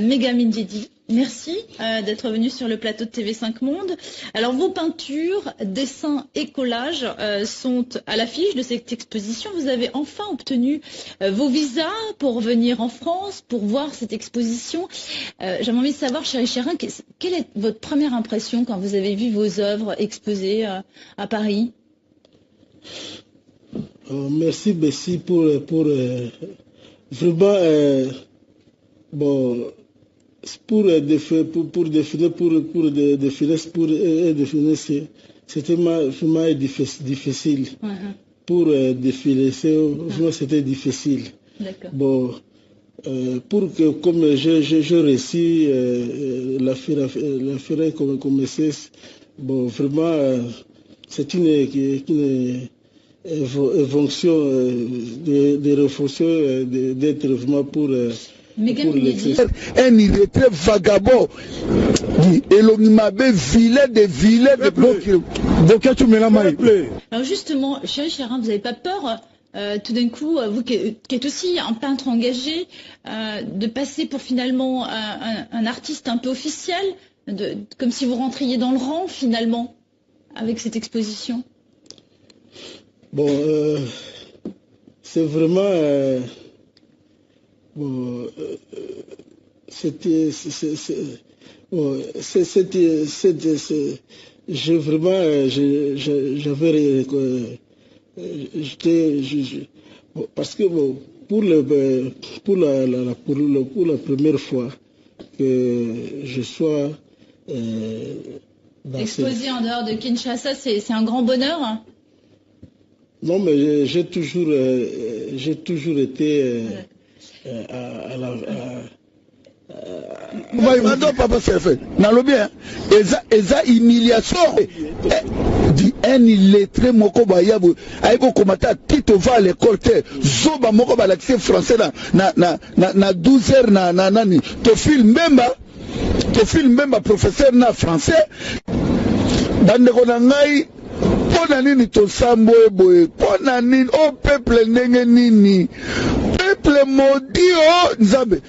Megamin Djedi, merci d'être venu sur le plateau de TV5 Monde. Alors vos peintures, dessins et collages sont à l'affiche de cette exposition. Vous avez enfin obtenu vos visas pour venir en France, pour voir cette exposition. J'avais envie de savoir, Chéri Chérin, quelle est votre première impression quand vous avez vu vos œuvres exposées à Paris? Merci Bessie pour vraiment pour définir c'était vraiment difficile. Pour défiler c'était difficile. Bon, pour que comme je réussis la ferai comme c'est, bon vraiment c'est une fonction de réflexion d'être vraiment pour l'exercice. Un illettré vagabond, vilain de bloquer. Alors justement, Chéri Chérin, vous n'avez pas peur tout d'un coup, vous qui êtes aussi un peintre engagé, de passer pour finalement un artiste un peu officiel, comme si vous rentriez dans le rang finalement, avec cette exposition? Bon, c'est vraiment... parce que pour la première fois que je sois exposé en dehors de Kinshasa, c'est un grand bonheur, hein? Non, mais j'ai toujours été à la... papa c'est fait. Eza humiliation. Un illettré moko bayabu aiko komata tito va à l'école te zoba moko ba l'accès français na 12 heures na nani to film memba professeur na français bandeko na ngai pona nini to sambo eboye pona nini o peuple ndenge nini peuple maudit o nzambe